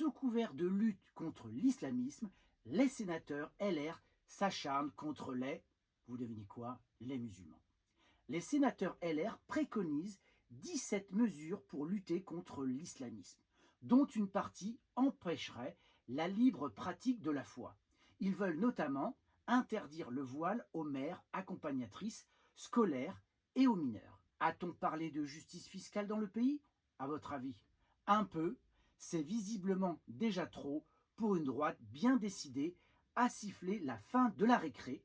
Sous couvert de lutte contre l'islamisme, les sénateurs LR s'acharnent contre vous devinez quoi, les musulmans. Les sénateurs LR préconisent 17 mesures pour lutter contre l'islamisme, dont une partie empêcherait la libre pratique de la foi. Ils veulent notamment interdire le voile aux mères accompagnatrices scolaires et aux mineurs. A-t-on parlé de justice fiscale dans le pays? À votre avis? Un peu, c'est visiblement déjà trop pour une droite bien décidée à siffler la fin de la récré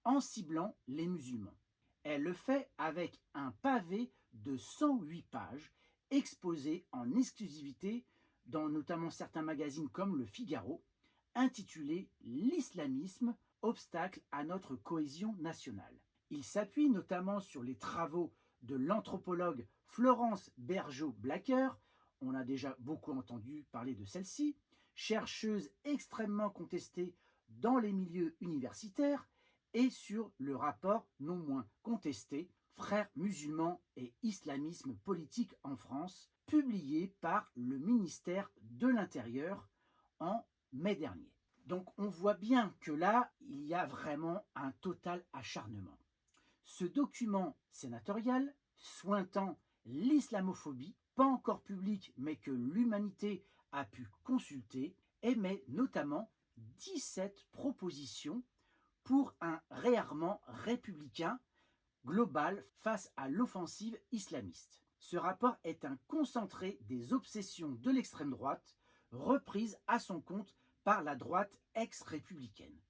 en ciblant les musulmans. Elle le fait avec un pavé de 108 pages exposé en exclusivité dans notamment certains magazines comme Le Figaro, intitulé « L'islamisme, obstacle à notre cohésion nationale ». Il s'appuie notamment sur les travaux de l'anthropologue Florence Bergeaud-Blacker, on a déjà beaucoup entendu parler de celle-ci, chercheuse extrêmement contestée dans les milieux universitaires, et sur le rapport non moins contesté Frères musulmans et islamisme politique en France, publié par le ministère de l'Intérieur en mai dernier. Donc on voit bien que là, il y a vraiment un total acharnement. Ce document sénatorial, sointant l'islamophobie, pas encore public mais que l'humanité a pu consulter, émet notamment 17 propositions pour un réarmement républicain global face à l'offensive islamiste. Ce rapport est un concentré des obsessions de l'extrême droite, reprises à son compte par la droite ex-républicaine,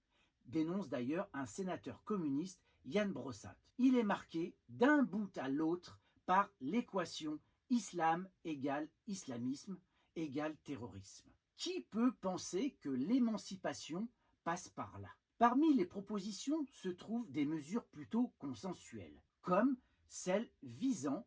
dénonce d'ailleurs un sénateur communiste, Yann Brossat. Il est marqué d'un bout à l'autre par l'équation islam égale islamisme égale terrorisme. Qui peut penser que l'émancipation passe par là? Parmi les propositions se trouvent des mesures plutôt consensuelles, comme celle visant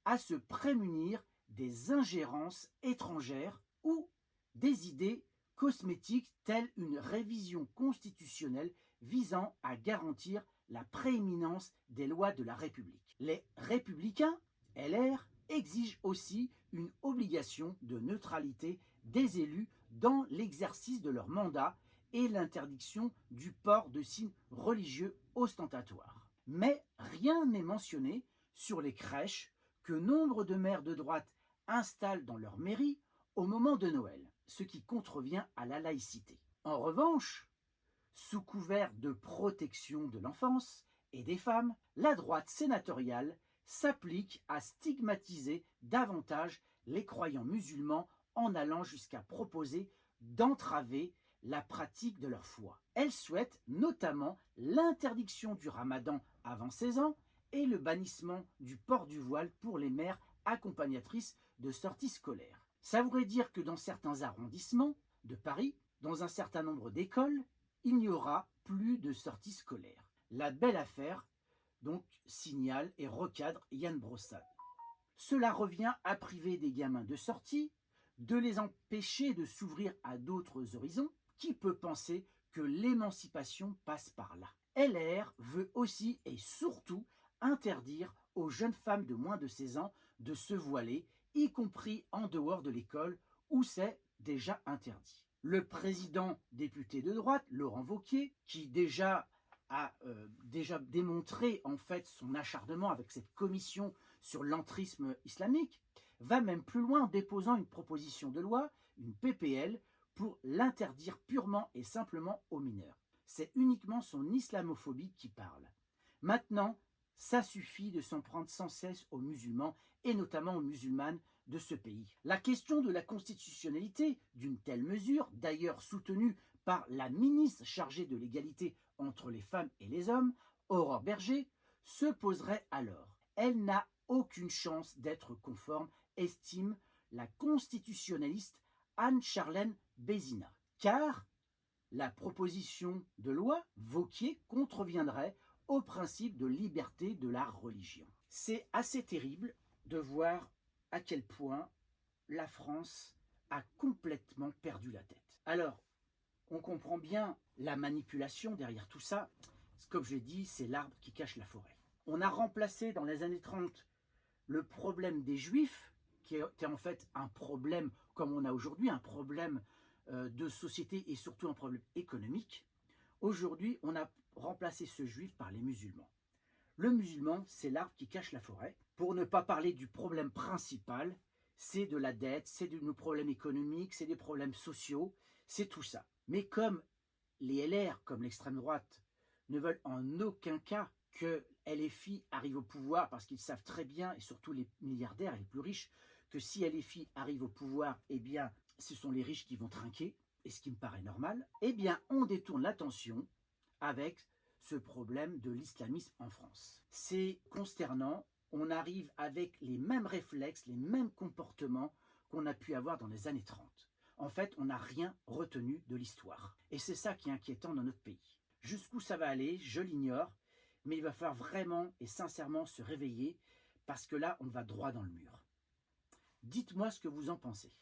à se prémunir des ingérences étrangères ou des idées cosmétiques telles une révision constitutionnelle visant à garantir la prééminence des lois de la République. Les républicains, LR, exigent aussi une obligation de neutralité des élus dans l'exercice de leur mandat et l'interdiction du port de signes religieux ostentatoires. Mais rien n'est mentionné sur les crèches que nombre de maires de droite installent dans leur mairie au moment de Noël, ce qui contrevient à la laïcité. En revanche, sous couvert de protection de l'enfance et des femmes, la droite sénatoriale s'applique à stigmatiser davantage les croyants musulmans en allant jusqu'à proposer d'entraver la pratique de leur foi. Elle souhaite notamment l'interdiction du ramadan avant 16 ans et le bannissement du port du voile pour les mères accompagnatrices de sorties scolaires. Ça voudrait dire que dans certains arrondissements de Paris, dans un certain nombre d'écoles, il n'y aura plus de sorties scolaires. La belle affaire, donc, signale et recadre Yann Brossat. Cela revient à priver des gamins de sortie, de les empêcher de s'ouvrir à d'autres horizons. Qui peut penser que l'émancipation passe par là? LR veut aussi et surtout interdire aux jeunes femmes de moins de 16 ans de se voiler, y compris en dehors de l'école où c'est déjà interdit. Le président député de droite, Laurent Wauquiez, qui a démontré en fait son acharnement avec cette commission sur l'entrisme islamique, va même plus loin en déposant une proposition de loi, une PPL, pour l'interdire purement et simplement aux mineurs. C'est uniquement son islamophobie qui parle. Maintenant, ça suffit de s'en prendre sans cesse aux musulmans et notamment aux musulmanes de ce pays. La question de la constitutionnalité d'une telle mesure, d'ailleurs soutenue par la ministre chargée de l'égalité entre les femmes et les hommes, Aurore Bergé, se poserait alors. Elle n'a aucune chance d'être conforme, estime la constitutionnaliste Anne-Charlène Bézina, car la proposition de loi Wauquiez contreviendrait au principe de liberté de la religion. C'est assez terrible de voir à quel point la France a complètement perdu la tête. Alors, on comprend bien la manipulation derrière tout ça. Comme je l'ai dit, c'est l'arbre qui cache la forêt. On a remplacé dans les années 30 le problème des Juifs, qui était en fait un problème comme on a aujourd'hui un problème de société et surtout un problème économique, aujourd'hui, on a remplacé ce juif par les musulmans. Le musulman, c'est l'arbre qui cache la forêt. Pour ne pas parler du problème principal, c'est de la dette, c'est de nos problèmes économiques, c'est des problèmes sociaux, c'est tout ça. Mais comme les LR, comme l'extrême droite, ne veulent en aucun cas que LFI arrive au pouvoir parce qu'ils savent très bien, et surtout les milliardaires et les plus riches, que si LFI arrive au pouvoir, eh bien, ce sont les riches qui vont trinquer, et ce qui me paraît normal, eh bien, on détourne l'attention avec ce problème de l'islamisme en France. C'est consternant, on arrive avec les mêmes réflexes, les mêmes comportements qu'on a pu avoir dans les années 30. En fait, on n'a rien retenu de l'histoire. Et c'est ça qui est inquiétant dans notre pays. Jusqu'où ça va aller, je l'ignore, mais il va falloir vraiment et sincèrement se réveiller parce que là, on va droit dans le mur. Dites-moi ce que vous en pensez.